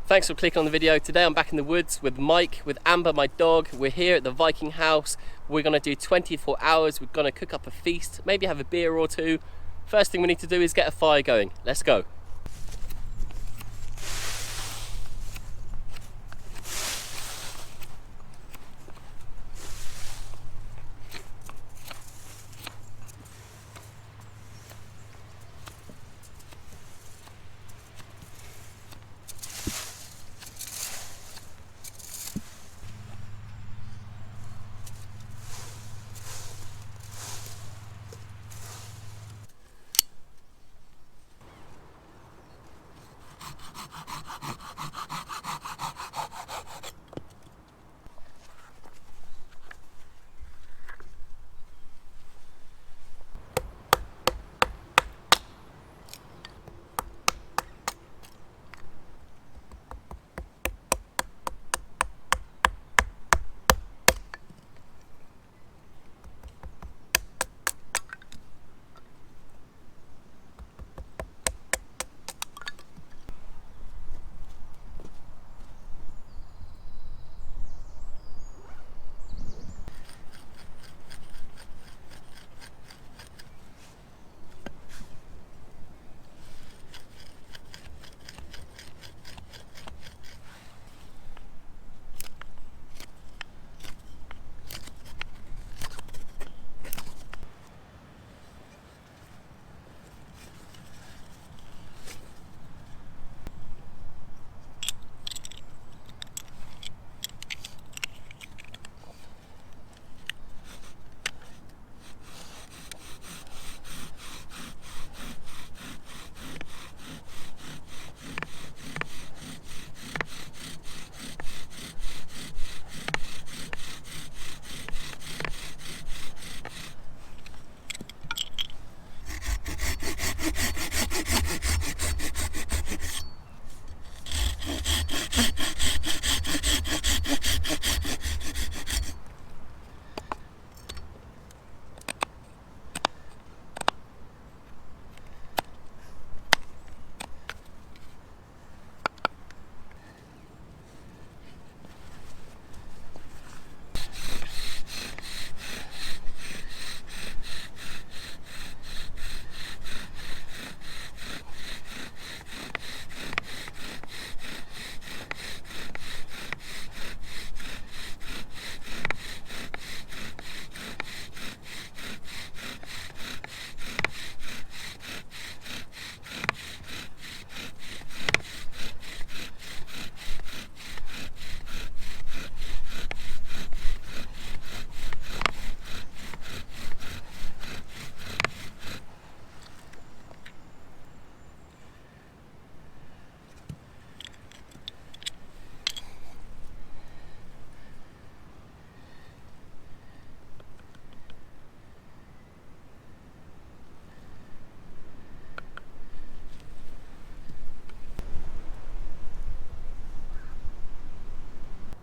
Thanks for clicking on the video. Today I'm back in the woods with Mike, with Amber, my dog. We're here at the Viking House. We're gonna do 24 hours. We're gonna cook up a feast, maybe have a beer or two. First thing we need to do is get a fire going. Let's go.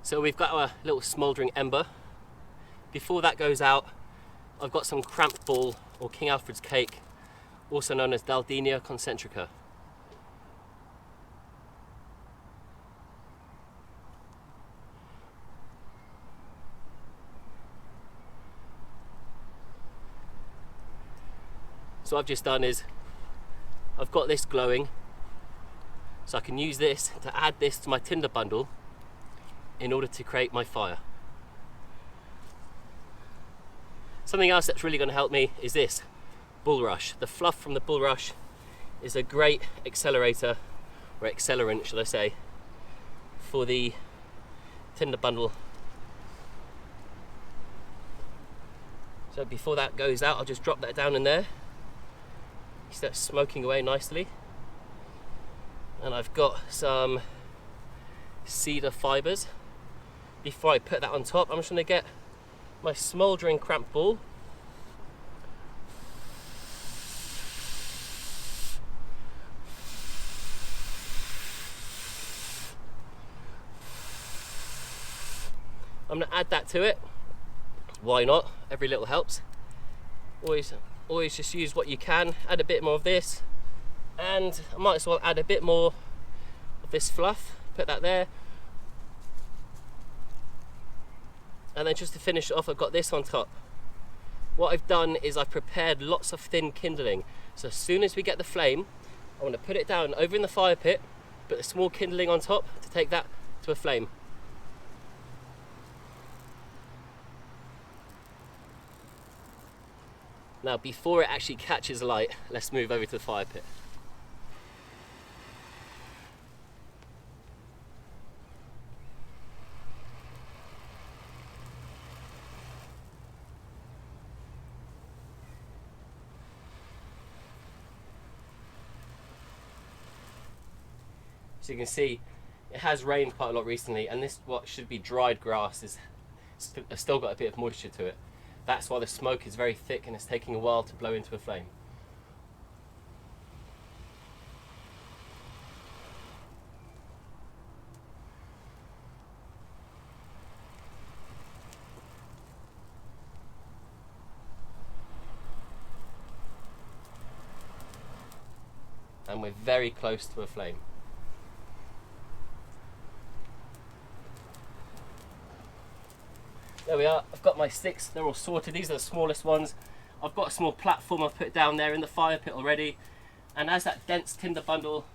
So we've got our little smouldering ember. Before that goes out, I've got some cramped ball or King Alfred's cake, also known as Daldinia concentrica. So what I've just done is, I've got this glowing, so I can use this to add this to my tinder bundle in order to create my fire. Something else that's really going to help me is this bulrush. The fluff from the bulrush is a great accelerator, or accelerant should I say, for the tinder bundle. So before that goes out, I'll just drop that down in there. It starts smoking away nicely. And I've got some cedar fibers. Before I put that on top, I'm just going to get my smouldering cramped ball. I'm going to add that to it. Why not? Every little helps. Always just use what you can. Add a bit more of this, and I might as well add a bit more of this fluff Put that there. And then just to finish it off, I've got this on top. What I've done is I've prepared lots of thin kindling. So as soon as we get the flame, I want to put it down over in the fire pit, put the small kindling on top to take that to a flame. Now before it actually catches light, let's move over to the fire pit. So you can see it has rained quite a lot recently, and this what should be dried grass is still got a bit of moisture to it. That's why the smoke is very thick and it's taking a while to blow into a flame. And we're very close to a flame. There we are, I've got my sticks, they're all sorted. These are the smallest ones. I've got a small platform I've put down there in the fire pit already. And as that dense tinder bundle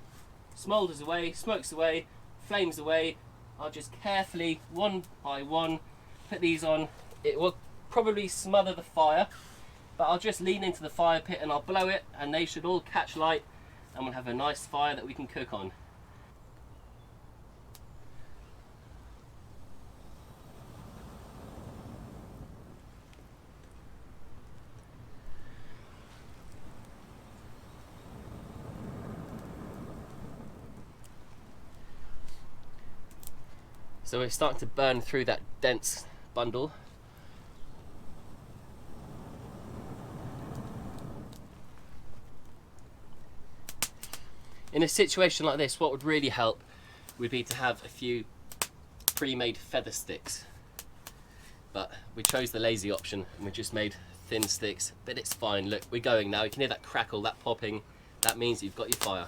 smoulders away, smokes away, flames away, I'll just carefully, one by one, put these on. It will probably smother the fire, but I'll just lean into the fire pit and I'll blow it, and they should all catch light, and we'll have a nice fire that we can cook on. So we're starting to burn through that dense bundle. In a situation like this, what would really help would be to have a few pre-made feather sticks. But we chose the lazy option and we just made thin sticks, but it's fine. Look, we're going now. You can hear that crackle, that popping. That means you've got your fire.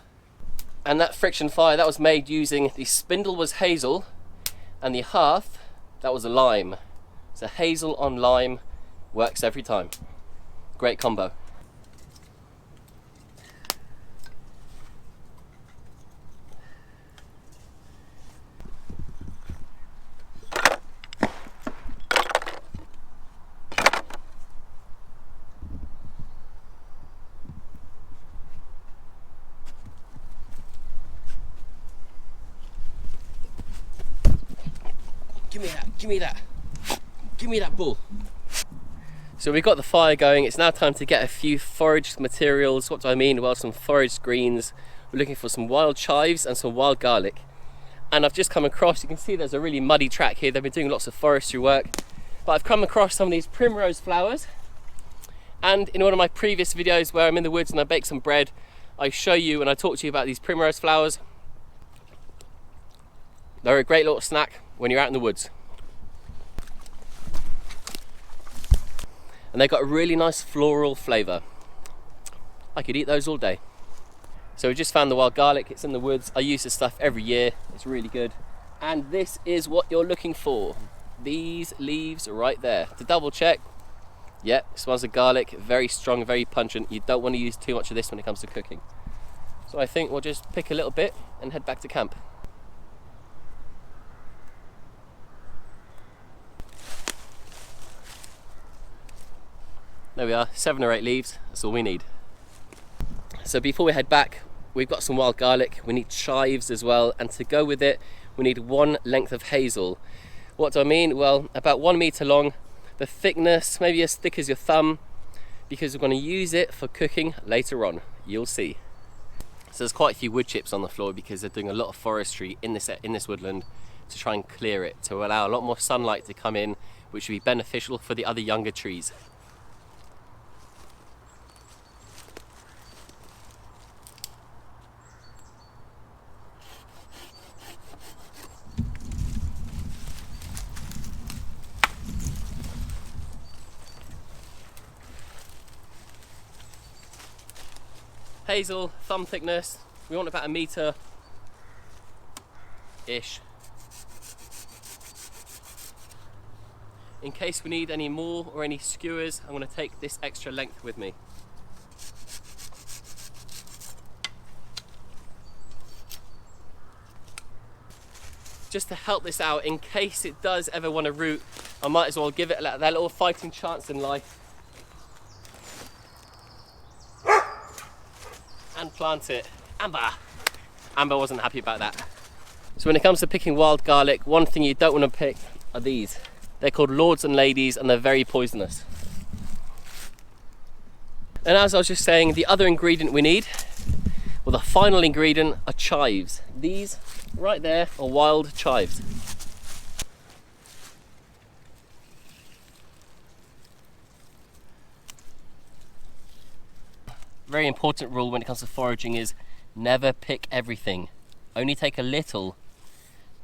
And that friction fire, that was made using, the spindle was hazel, and the hearth, that was a lime. So hazel on lime works every time. Great combo. Give me that, give me that, give me that bull. So we've got the fire going. It's now time to get a few foraged materials. What do I mean? Well, some foraged greens. We're looking for some wild chives and some wild garlic. And I've just come across, you can see there's a really muddy track here. They've been doing lots of forestry work. But I've come across some of these primrose flowers. And in one of my previous videos where I'm in the woods and I bake some bread, I show you and I talk to you about these primrose flowers. They're a great little snack when you're out in the woods. And they've got a really nice floral flavour. I could eat those all day. So we just found the wild garlic, it's in the woods. I use this stuff every year, it's really good. And this is what you're looking for. These leaves right there. To double check, yeah, smells of garlic, very strong, very pungent. You don't want to use too much of this when it comes to cooking. So I think we'll just pick a little bit and head back to camp. There we are, 7 or 8 leaves, that's all we need. So before we head back, we've got some wild garlic, we need chives as well, and to go with it, we need 1 length of hazel. What do I mean? Well, about 1 meter long, the thickness, maybe as thick as your thumb, because we're going to use it for cooking later on, you'll see. So there's quite a few wood chips on the floor because they're doing a lot of forestry in this woodland to try and clear it, to allow a lot more sunlight to come in, which will be beneficial for the other younger trees. Hazel, thumb thickness, we want about 1 meter. ish. In case we need any more or any skewers, I'm going to take this extra length with me. Just to help this out, in case it does ever want to root, I might as well give it that little fighting chance in life and plant it. Amber wasn't happy about that. So when it comes to picking wild garlic, one thing you don't want to pick are these. They're called lords and ladies, and they're very poisonous. And as I was just saying, the other ingredient we need, well, the final ingredient, are chives. These right there are wild chives. Very important rule when it comes to foraging is never pick everything. Only take a little.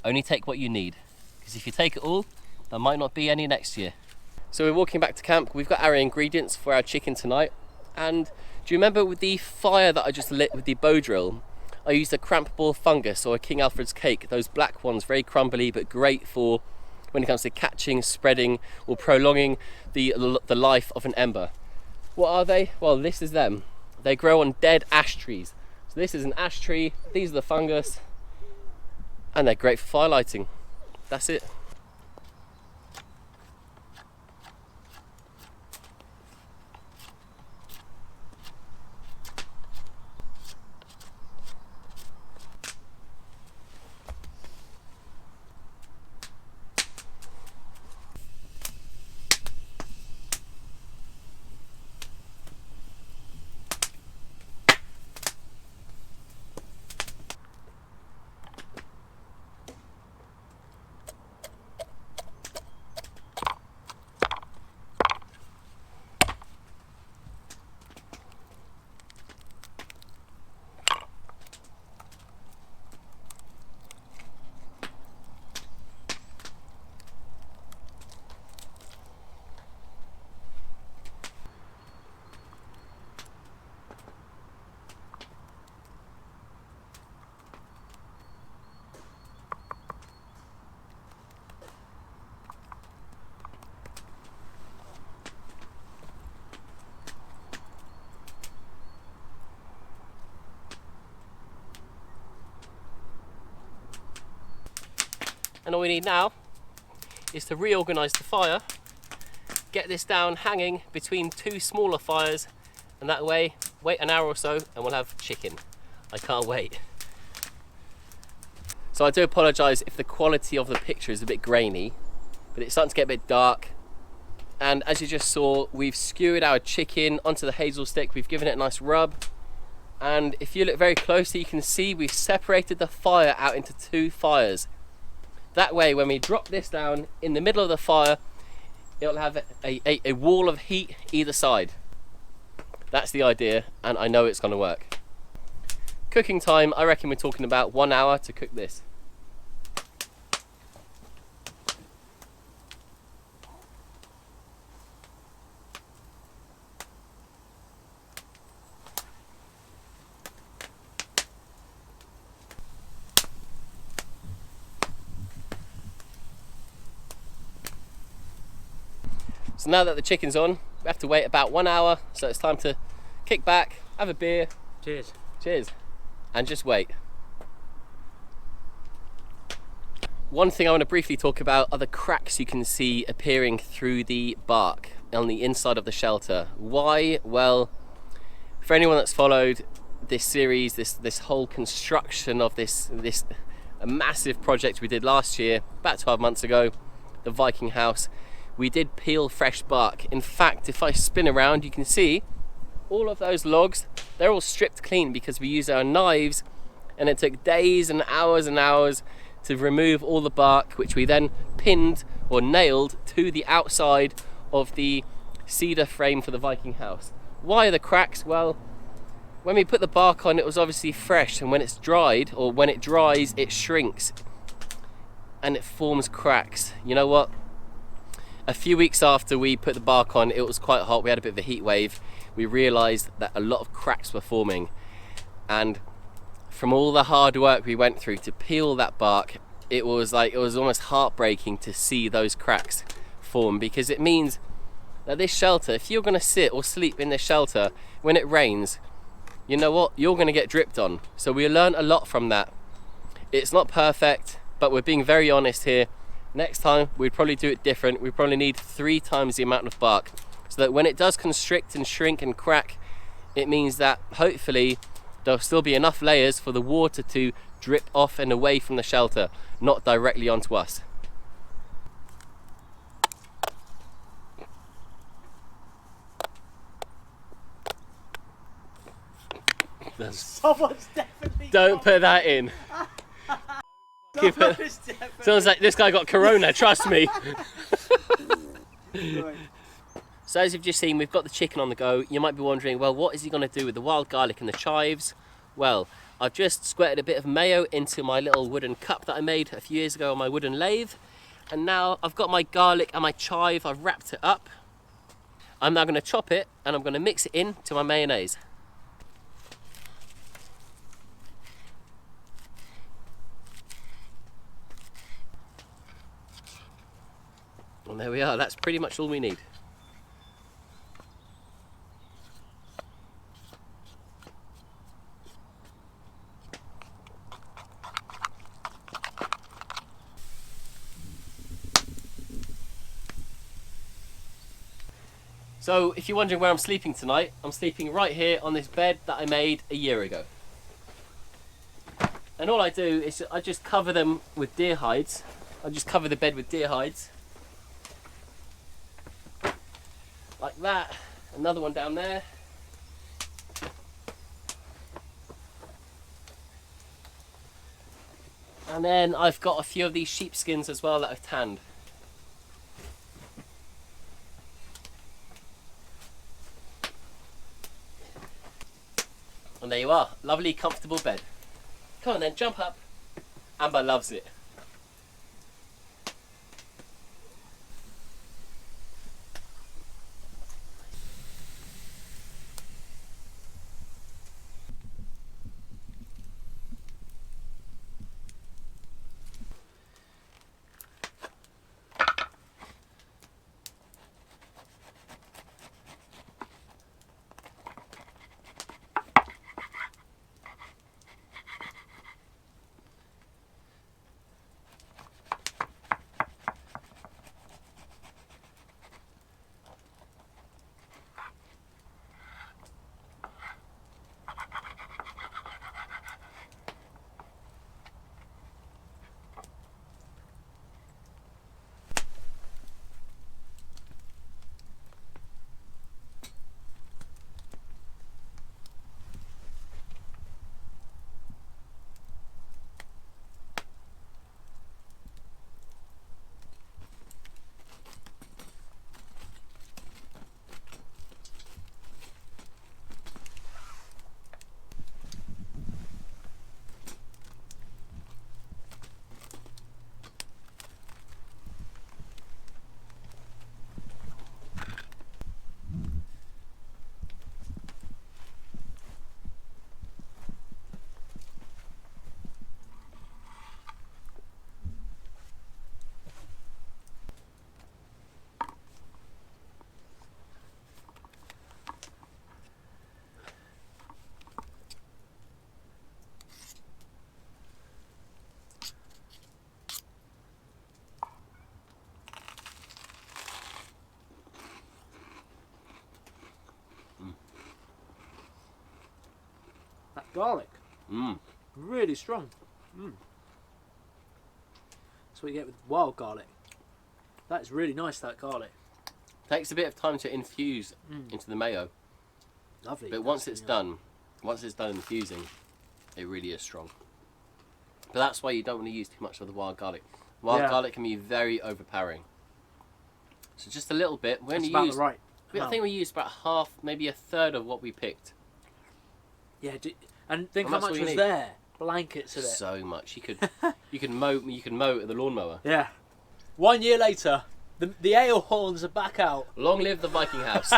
Only take what you need. Because if you take it all, there might not be any next year. So we're walking back to camp. We've got our ingredients for our chicken tonight. And do you remember with the fire that I just lit with the bow drill? I used a cramp ball fungus or a King Alfred's cake. Those black ones, very crumbly but great for when it comes to catching, spreading or prolonging the life of an ember. What are they? Well, this is them. They grow on dead ash trees. So this is an ash tree, these are the fungus, and they're great for fire lighting. That's it. And all we need now is to reorganize the fire, get this down hanging between two smaller fires, and that way, wait an hour or so and we'll have chicken. I can't wait. So I do apologize if the quality of the picture is a bit grainy, but it's starting to get a bit dark. And as you just saw, we've skewered our chicken onto the hazel stick, we've given it a nice rub. And if you look very closely, you can see we've separated the fire out into two fires. That way, when we drop this down in the middle of the fire, it'll have a wall of heat either side. That's the idea, and I know it's going to work. Cooking time, I reckon we're talking about 1 hour to cook this. So now that the chicken's on, we have to wait about 1 hour, so it's time to kick back, have a beer. Cheers. Cheers. And just wait. One thing I want to briefly talk about are the cracks you can see appearing through the bark on the inside of the shelter. Why? Well, for anyone that's followed this series, this whole construction of this a massive project we did last year, about 12 months ago, the Viking House, we did peel fresh bark. In fact, if I spin around, you can see all of those logs, they're all stripped clean because we used our knives, and it took days and hours to remove all the bark, which we then pinned or nailed to the outside of the cedar frame for the Viking House. Why are the cracks? Well, when we put the bark on, it was obviously fresh, and when it's dried, or when it dries, it shrinks and it forms cracks. You know what? A few weeks after we put the bark on, it was quite hot, we had a bit of a heat wave. We realized that a lot of cracks were forming, and from all the hard work we went through to peel that bark, it was almost heartbreaking to see those cracks form, because it means that this shelter, if you're going to sit or sleep in this shelter when it rains, you know what, you're going to get dripped on. So we learned a lot from that. It's not perfect, but we're being very honest here. Next time we'd probably do it different. We probably need 3 times the amount of bark, so that when it does constrict and shrink and crack, it means that hopefully there'll still be enough layers for the water to drip off and away from the shelter, not directly onto us. Someone's definitely Don't put that in. Sounds like this guy got corona, trust me. So as you've just seen, we've got the chicken on the go. You might be wondering, well, what is he going to do with the wild garlic and the chives? Well, I've just squirted a bit of mayo into my little wooden cup that I made a few years ago on my wooden lathe. And now I've got my garlic and my chive, I've wrapped it up. I'm now going to chop it and I'm going to mix it into my mayonnaise. And there we are, that's pretty much all we need. So if you're wondering where I'm sleeping tonight, I'm sleeping right here on this bed that I made a year ago. And all I do is I just cover them with deer hides. I just cover the bed with deer hides. Like that. Another one down there. And then I've got a few of these sheepskins as well that I've tanned. And there you are, lovely comfortable bed. Come on then, jump up. Amber loves it. That garlic, really strong. That's what you get with wild garlic. That's really nice, that garlic. Takes a bit of time to infuse into the mayo. Lovely. But once it's done infusing, it really is strong. But that's why you don't want to use too much of the wild garlic. Wild garlic can be very overpowering. So just a little bit. We only used, right. I think we used about half, maybe a third of what we picked. Yeah, and think how much was there. Blankets of it. So much. You could mow with the lawnmower. Yeah. 1 year later, the ale horns are back out. Long live the Viking House.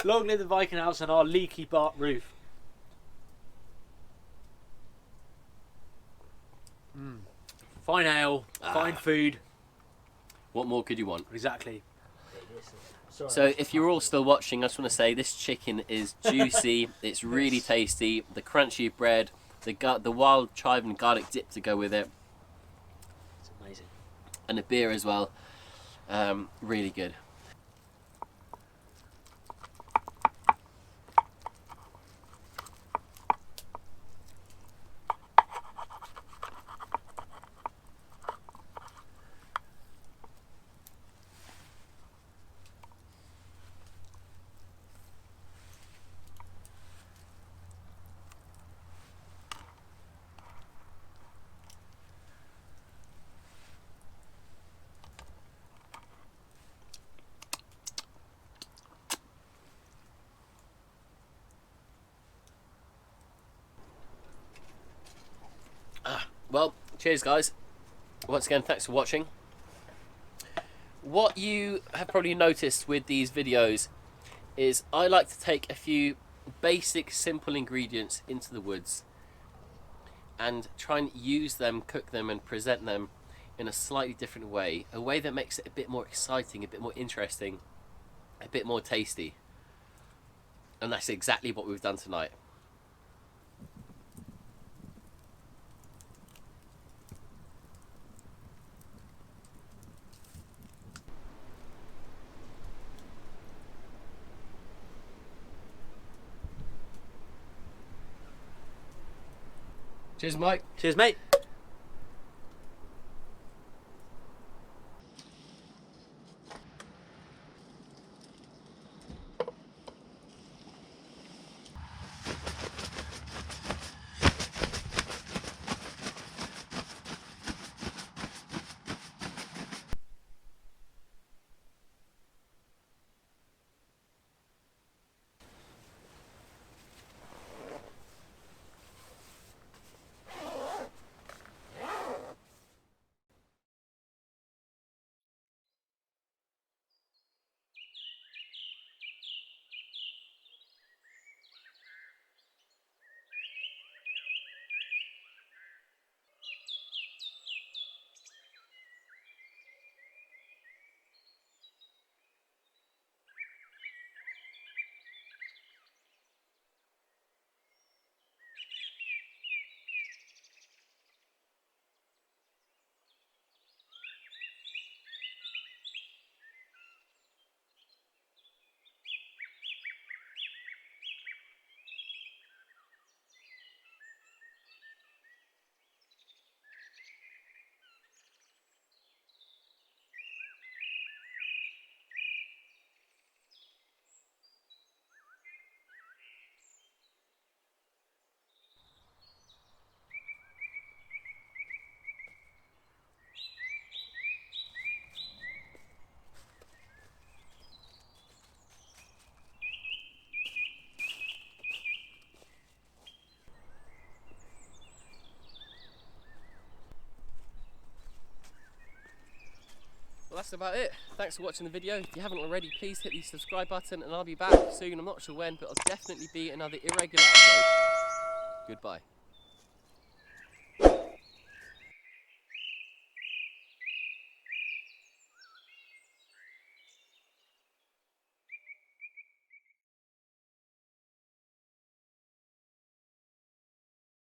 Long live the Viking House and our leaky bark roof. Fine ale, fine food. What more could you want? Exactly. So if you're all still watching, I just want to say this chicken is juicy. It's really tasty. The crunchy bread, the wild chive and garlic dip to go with it. It's amazing. And the beer as well. Really good. Well, cheers guys. Once again, thanks for watching. What you have probably noticed with these videos is I like to take a few basic, simple ingredients into the woods and try and use them, cook them and present them in a slightly different way. A way that makes it a bit more exciting, a bit more interesting, a bit more tasty. And that's exactly what we've done tonight. Cheers, Mike. Cheers, mate. Well, that's about it. Thanks for watching the video. If you haven't already, please hit the subscribe button and I'll be back soon. I'm not sure when, but I'll definitely be another irregular upload. Goodbye.